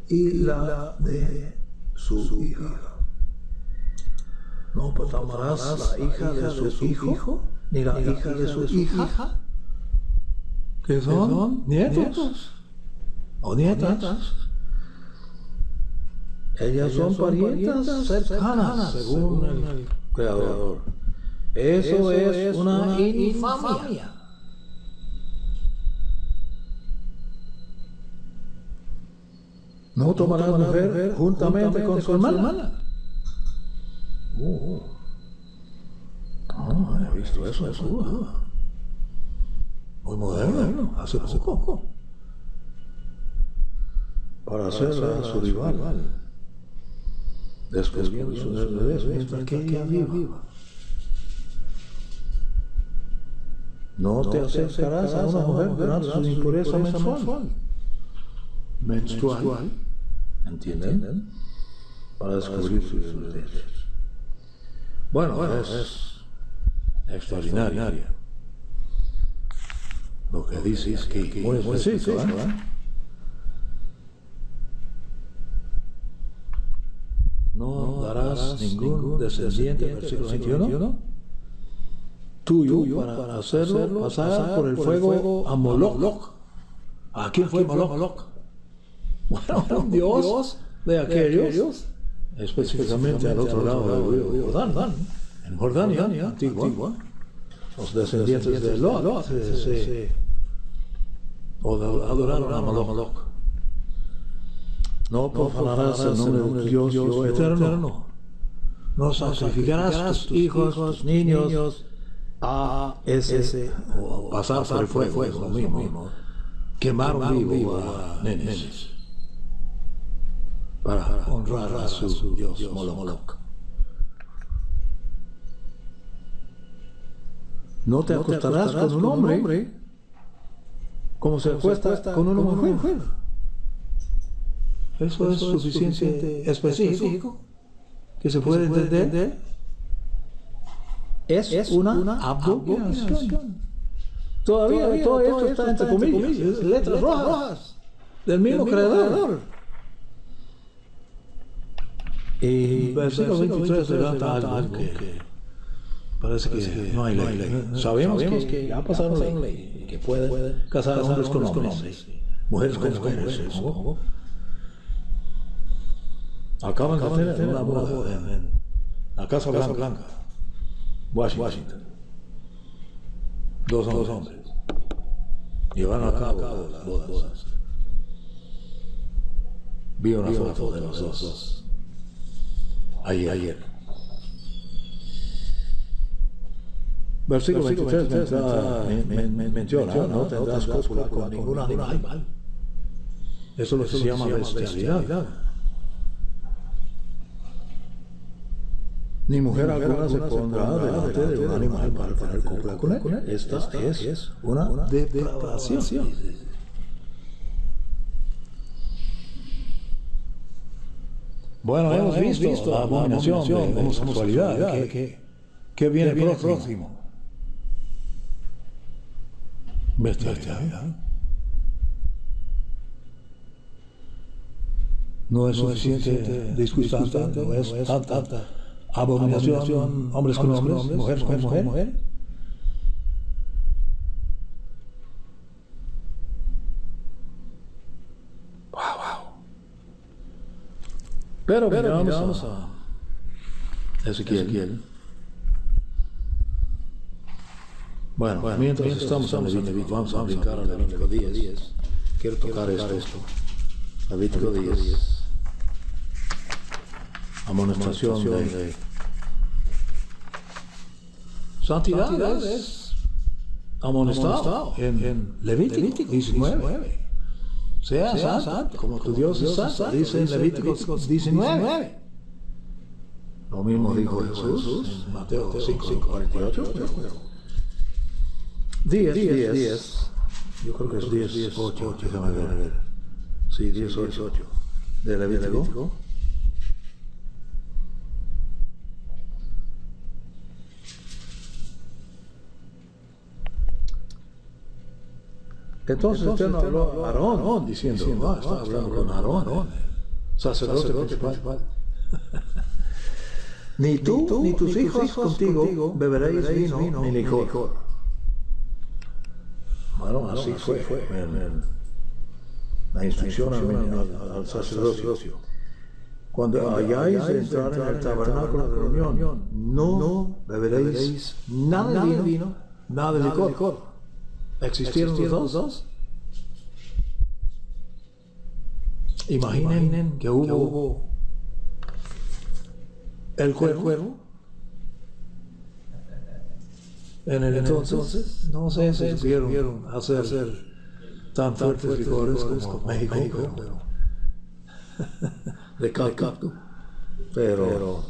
y la de su hija. No tomarás la hija de su hijo, ni la hija de su hija, que son nietos o nietas. Ellas son parientas cercanas, según el Creador. Eso es una infamia. No tomarás mujer juntamente con su hermana. He visto eso en Cuba. Muy moderno, hace poco. Para hacerla su rival. Descubriendo su desnudez mientras que ella viva. No te acercarás a una mujer durante su impureza menstrual. ¿Entienden? Para descubrir su desnudez. Bueno, es extraordinaria lo que dice aquí. Muy específico, ¿eh? No darás ningún descendiente, versículo 21, tuyo para hacerlo pasar por el fuego a Moloch. ¿A quién fue Moloch? Bueno, un dios de aquellos, específicamente al otro lado del río Jordán, en Jordania antigua, los descendientes de Lot adoraron a Moloch. No profanarás el nombre de Dios eterno. No sacrificarás tus hijos, tus niños a ese, o pasar por el fuego, es lo mismo. Quemaron vivo a nenes para honrar a su Dios Moloch. No te acostarás con un hombre como se acuesta con una mujer. Eso es suficiente específico que se puede entender. Es una abominación. Todavía todo esto está entre comillas, letras rojas del mismo creador. Y versículo 23 relata algo que parece que no hay ley. Sabemos que ya pasaron ley, que pueden casar hombres con hombres, mujeres con mujeres. Acaban de tener una boda en la Casa Blanca, Washington. Dos hombres llevaron a cabo las bodas. Vi una foto de los dos ayer. Versículo 23 menciona, no tendrás cópula con ningún animal. Eso es lo que se llama bestialidad. Ni mujer alguna se pondrá delante de un animal para tener cópula con él. Esta es una depravación. Bueno, hemos visto la abominación de homosexualidad que viene próximo. Bestialidad. No es suficiente disgustante, no es tanta abominación, hombres con hombres, mujeres con mujeres. Wow. Pero miramos a Ezequiel. Bueno, mientras estamos en Levítico, vamos a brincar a Levítico 10. Quiero tocar esto. Levítico 10. Amonestación de santidad es amonestado en Levítico 19. Sea santo, como tu Dios es santo, dice en Levítico 19. Lo mismo dijo Jesús en Mateo 5:48. 10. Yo creo que es 10:8. Déjame ver. Sí, 10:8 de Levítico. Entonces el Eterno habló a Aarón diciendo, está hablando con Aarón, sacerdote principal. Ni tú ni tus hijos contigo beberéis vino ni licor. Bueno, así fue la instrucción al sacerdocio. Cuando hayáis de entrar en el tabernáculo de reunión, no beberéis nada de vino, nada de licor. ¿Existieron los dos? Imaginen que hubo el cuervo en el entonces. No sé si supieron hacer tan fuertes licores como México, de cacto. Pero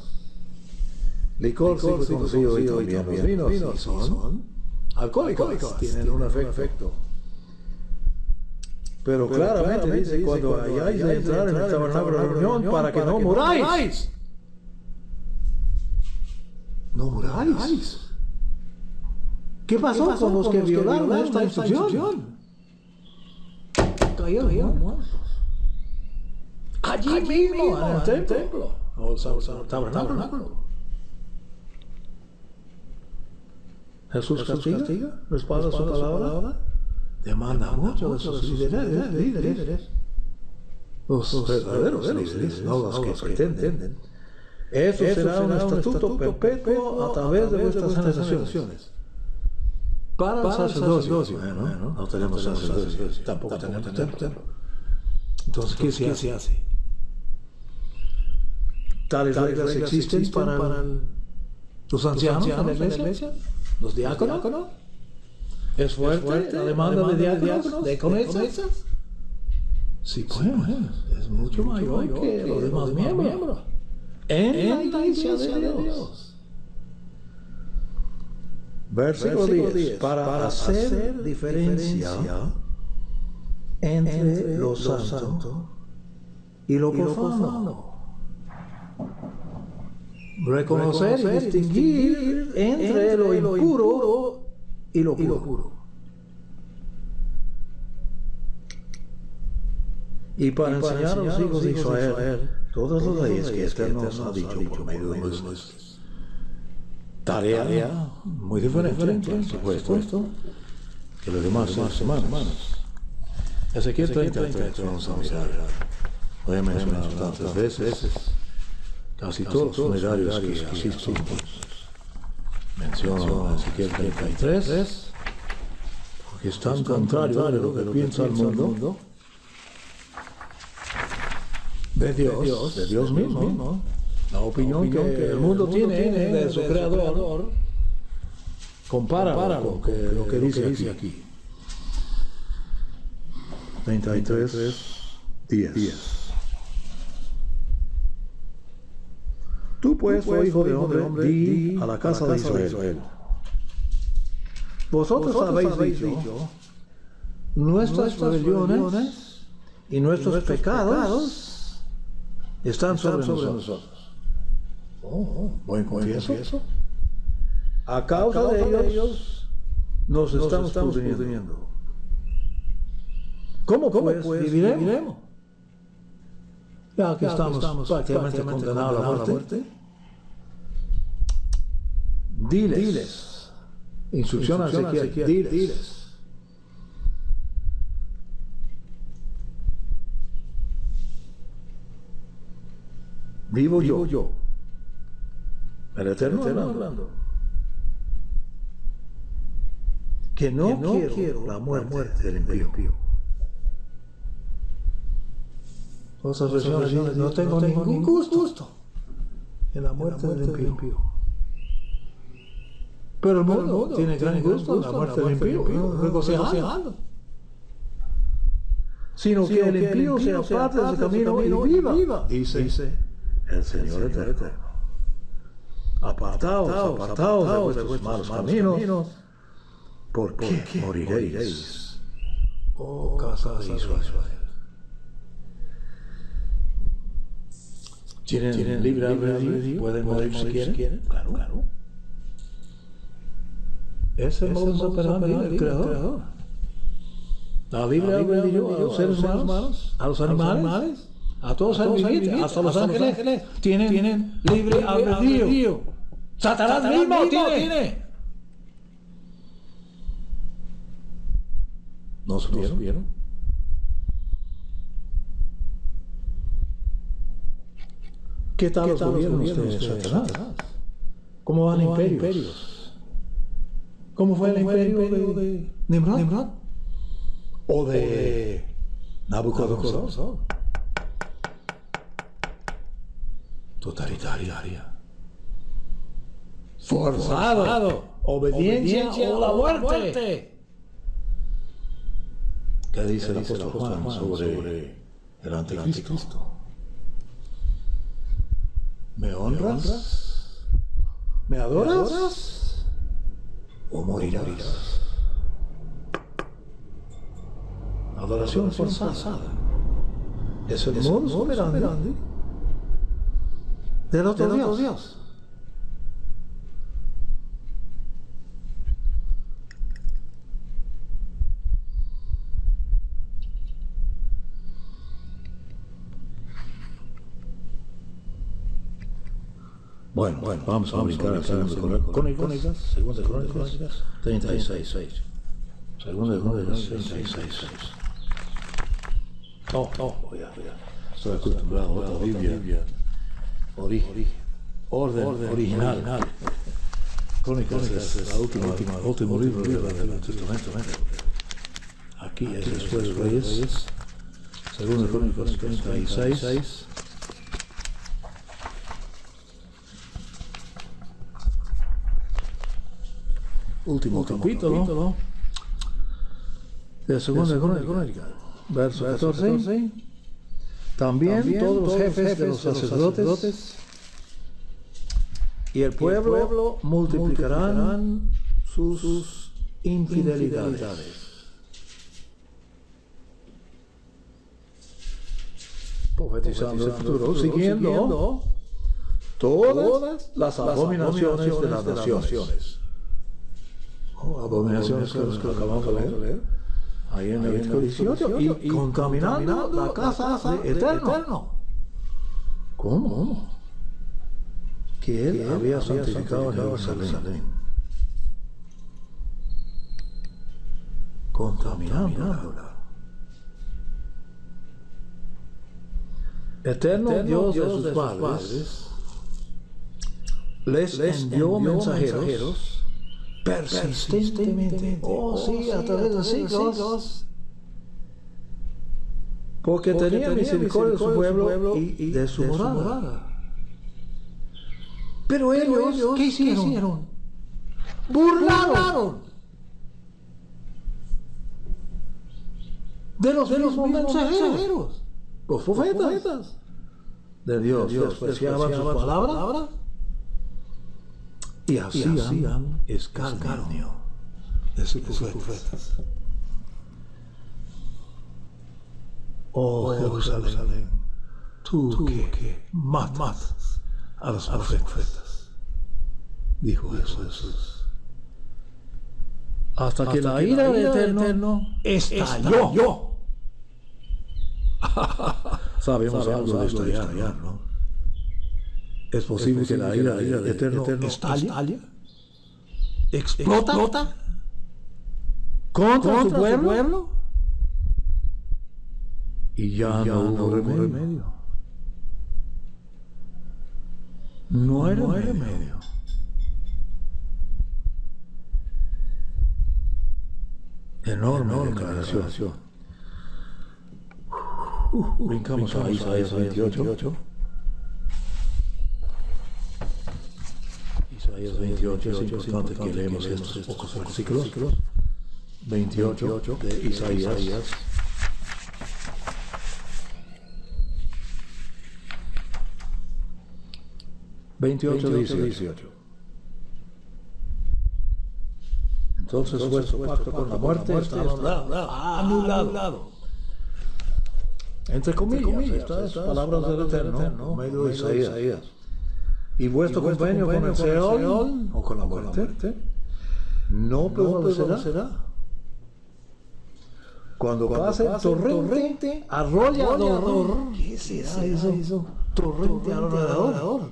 licor sí fue conocido hoy también. Los vinos son alcohólicos, tienen un efecto. Pero claramente dice, cuando hayáis de entrar en el tabernáculo de reunión, para que no muráis. No muráis. ¿Qué pasó con los que violaron esta instrucción? Cayeron muertos. Allí mismo, en el templo. O el tabernáculo. Jesús castiga, respalda su palabra, demanda mucho de sus líderes. Los verdaderos líderes, no los que pretenden. Eso será un estatuto perpetuo a través de vuestras generaciones. Para el sacerdocio. Bueno, no tenemos sacerdocio, tampoco tenemos templo. Entonces, ¿qué se hace? Tales reglas existen para los ancianos en la iglesia, los diáconos. ¿Es fuerte la demanda de diáconos, de diaconisas? Sí, pues, es mucho mayor que los demás miembros. En la iglesia de Dios. Versículo 10. Para hacer diferencia entre lo santo y lo profano. Reconocer y distinguir entre lo impuro y lo puro. Y para enseñar a los hijos de Israel todas las leyes que Eterno nos ha dicho por medio de Moisés. Tarea muy diferente, por supuesto, que los demás semanas. Ezequiel 33, vamos a mirar. Lo he mencionado tantas veces. Casi todos los funerarios que asisto menciono Ezequiel 33, porque es tan contrario de lo que piensa el mundo de Dios mismo. La opinión que el mundo tiene de su creador compara lo que dice aquí. 33:10. Tú pues, oh hijo de hombre, di a la casa de Israel. Vosotros habéis dicho, nuestras rebeliones y nuestros pecados están sobre nosotros. Buen confieso. A causa de ellos nos estamos pudriendo. ¿Cómo pues viviremos? Ya que estamos prácticamente condenados a la muerte. Diles. Instrucción a Ezequiel. Diles. Vivo yo. El Eterno hablando. Que no quiero la muerte del impío. Otras versiones dicen, no tengo ningún gusto en la muerte del impío. Pero el mundo tiene gran gusto en la muerte del impío, regocijando. Sino que el impío se aparte de ese camino y viva, dice el Señor Eterno. Apartaos de vuestros malos caminos, porque moriréis, oh casa de Israel. ¿Tienen libre albedrío? ¿Pueden morir si quieren? Claro. Ese es el modus operandi del Creador. La libre albedrío a los seres humanos, a los animales, a todos los vivientes, hasta los ángeles tienen libre albedrío. Satanás mismo tiene. ¿No supieron? ¿Qué tal los gobiernos de Satanás? ¿Cómo van imperios? ¿Cómo fue el imperio de Nimrod? ¿O de Nabucodonosor? Totalitaria. Forzado. Obediencia o la muerte. ¿Qué dice el apóstol Juan sobre el anticristo? ¿Me honras? ¿Me adoras? ¿O morirás? Adoración forzada. Es el modus operandi del otro Dios. Bueno, vamos a brincar al segundo de Crónicas, segunda de Crónicas, 36. Segunda de Crónicas, 36. Ya. Estoy acostumbrado a otra Biblia. Orden original. Crónicas es el último libro del Testamento. Aquí es después de Reyes. Segunda de Crónicas, 36. Último capítulo de Segunda de Crónicas, verso 14. También todos los jefes de los sacerdotes y el pueblo multiplicarán sus infidelidades. Profetizando el futuro, siguiendo todas las abominaciones de las naciones. Abominaciones que acabamos de leer ahí en el 18 y contaminando la casa de Eterno. ¿Cómo? Que él había santificado a Jerusalén, contaminándola. Eterno Dios de sus padres les envió mensajeros persistentemente, a través de siglos, porque tenía misericordia de su pueblo y de su morada. Pero ellos, ¿qué hicieron? Burlaron de los mismos mensajeros, los profetas de Dios, despreciaban sus palabras y hacían escarnio de sus profetas. Oh Jerusalén, tú que matas a los profetas, dijo Jesús, hasta que la ira del Eterno estalló. Sabemos algo de estallar, ¿no? Es posible que la ira del Eterno estalle, explota contra su pueblo y ya no hubo remedio. No hay remedio. Enorme declaración. Brincamos a Isaías 28. Isaías 28, es importante que leemos estos pocos versículos. 28 de Isaías. Entonces vuestro pacto con la muerte está anulado. Entre comillas, estas palabras del Eterno, medio de Isaías. Y vuestro convenio con el Seol o con la muerte no prevalecerá. Cuando pase el torrente arrollador, ¿qué será eso? Torrente arrollador.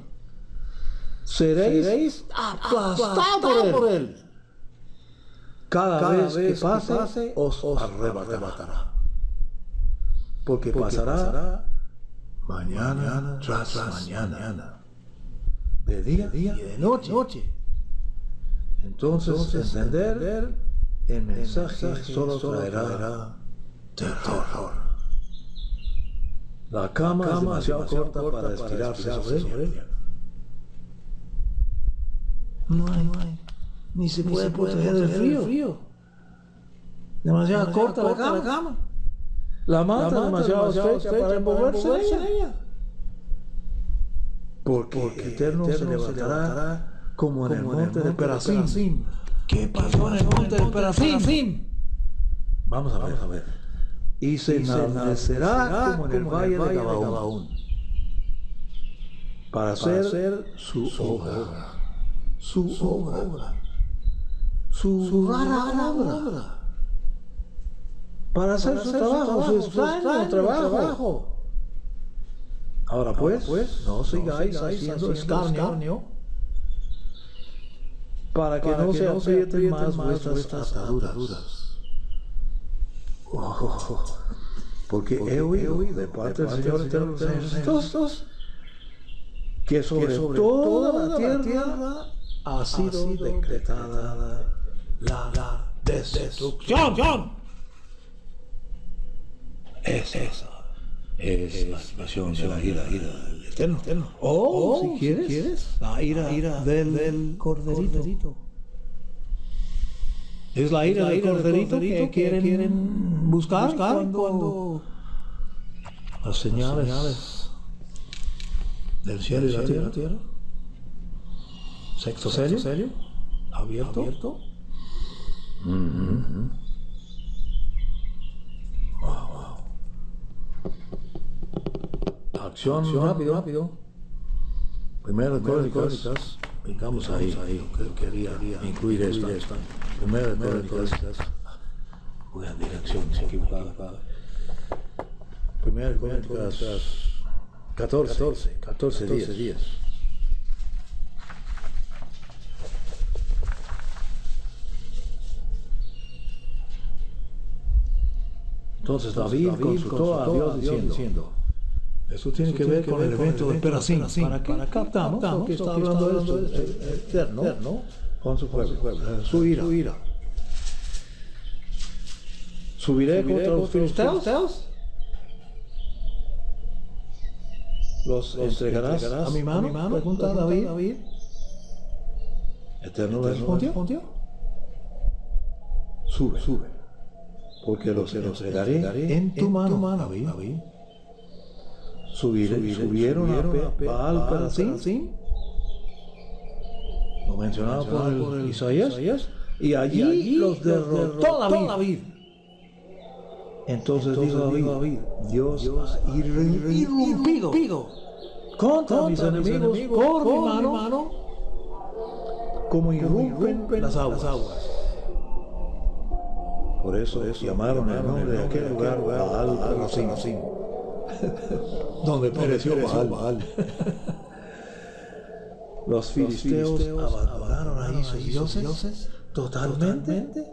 Seréis aplastados por él. Cada vez que pase, os arrebatará. Porque pasará mañana tras mañana, de día y de noche. Entonces, entender el mensaje solo traerá terror. La cama es demasiado corta para estirarse sobre ella. No hay. Ni se puede proteger del frío. Demasiado corta la cama. La manta es demasiado estrecha para envolverse en ella. Porque el Eterno se levantará como en el monte de Perazim. ¿Qué pasó en el monte de Perazim? Vamos a ver. Y se enaltecerá como en el valle de Gabaón. Para hacer su obra. Su rara obra. Para hacer su trabajo, su extraño trabajo. Ahora pues, no sigáis haciendo escarnio, para que no se aprieten más vuestras ataduras. Porque he oído de parte del Señor Eterno de los Ejércitos que sobre toda la tierra ha sido decretada la destrucción. Esa es la expresión de la ira del Eterno. O, si quieres, la ira del corderito. Es la ira del corderito que quieren buscar cuando las señales del cielo y la tierra. Sexto sello abierto. Wow. Acción rápido. Primero de Crónicas. Picamos ahí. Quería incluir esta. Primero de Crónicas. Voy a dirección equivocada. Primero de Crónicas. 14 días. Entonces David consultó a Dios diciendo, eso tiene que ver con el evento de Perazim. ¿Para qué captamos que está hablando de esto? El Eterno con su pueblo, su ira. ¿Subiré contra los filisteos? ¿Los entregarás a mi mano? Pregunta David. Eterno le respondió. Sube. Porque los entregaré en tu mano, David. Subieron a Baal Perazim, lo mencionado por el Isaías, y allí los derrotó David. Entonces dijo David, Dios ha irrumpido contra mis enemigos por mi mano, como irrumpen las aguas. Por eso llamaron el nombre de aquel lugar Baal Perazim, donde pereció Baal. Los filisteos abandonaron ahí sus dioses totalmente.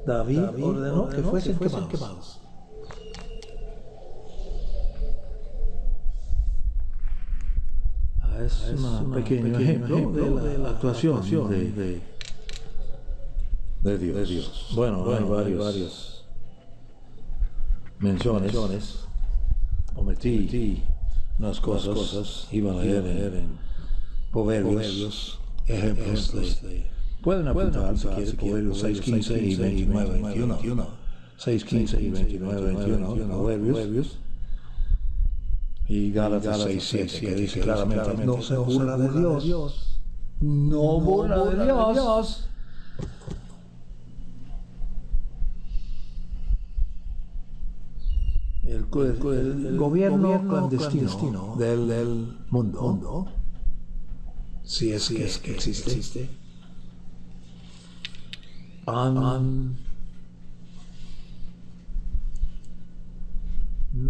David ordenó que fuesen quemados. Es un pequeño ejemplo de la actuación de Dios. Bueno, hay varias menciones. Omití unas cosas. Iba a leer en Proverbios ejemplos pueden apuntar si quieren Proverbios 6:15 y 29:21. 6:15 y 29:21 Proverbios. Y Gálatas 6:7 que dice claramente no se burla de Dios. No burla de Dios. El gobierno clandestino del mundo, si es que existe, han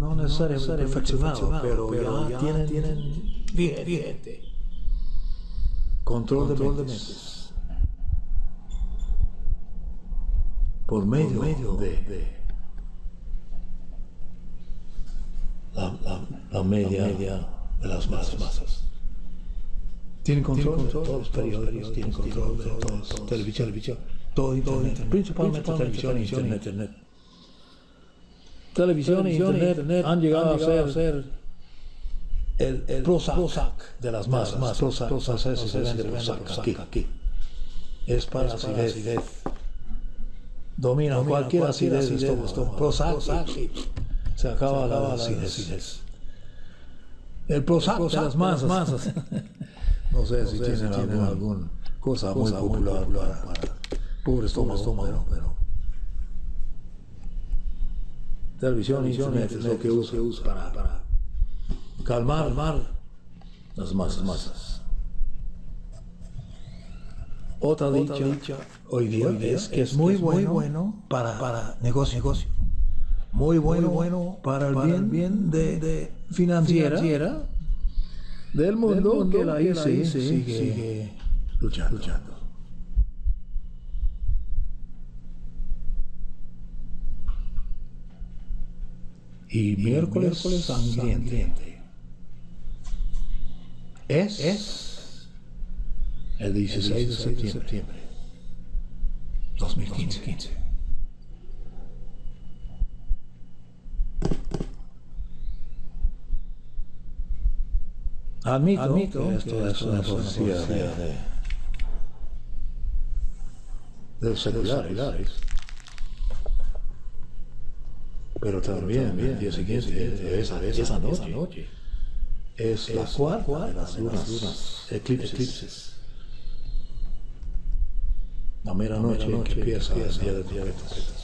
no necesariamente perfeccionado, pero ya tienen vigente. Control de mentes. Por medio de la media de las masas. Tienen control de todos los periódicos, tienen control de todo televisión, todo internet, principalmente televisión e internet. Televisión e internet han llegado a ser el Prozac de las masas. Prozac se vende Prozac aquí. Es para acidez. Domina cualquier acidez de estómago. Prozac se acaba la acidez. El Prozac de las masas. No sé si tienen alguna cosa muy popular para pobre estómago, pero televisión e internet es lo que usa para calmar las masas. Otra dicha hoy día es que es muy bueno para negocio. Muy bueno para el bien de financiera del mundo que la IC sigue luchando. Y miércoles sangriente es el 16 de septiembre 2015. Admito que esto es una profecía de los seculares, pero también el día siguiente de esa noche es la cuarta de las lunas eclipses. La mera noche en que empieza el día del profeta.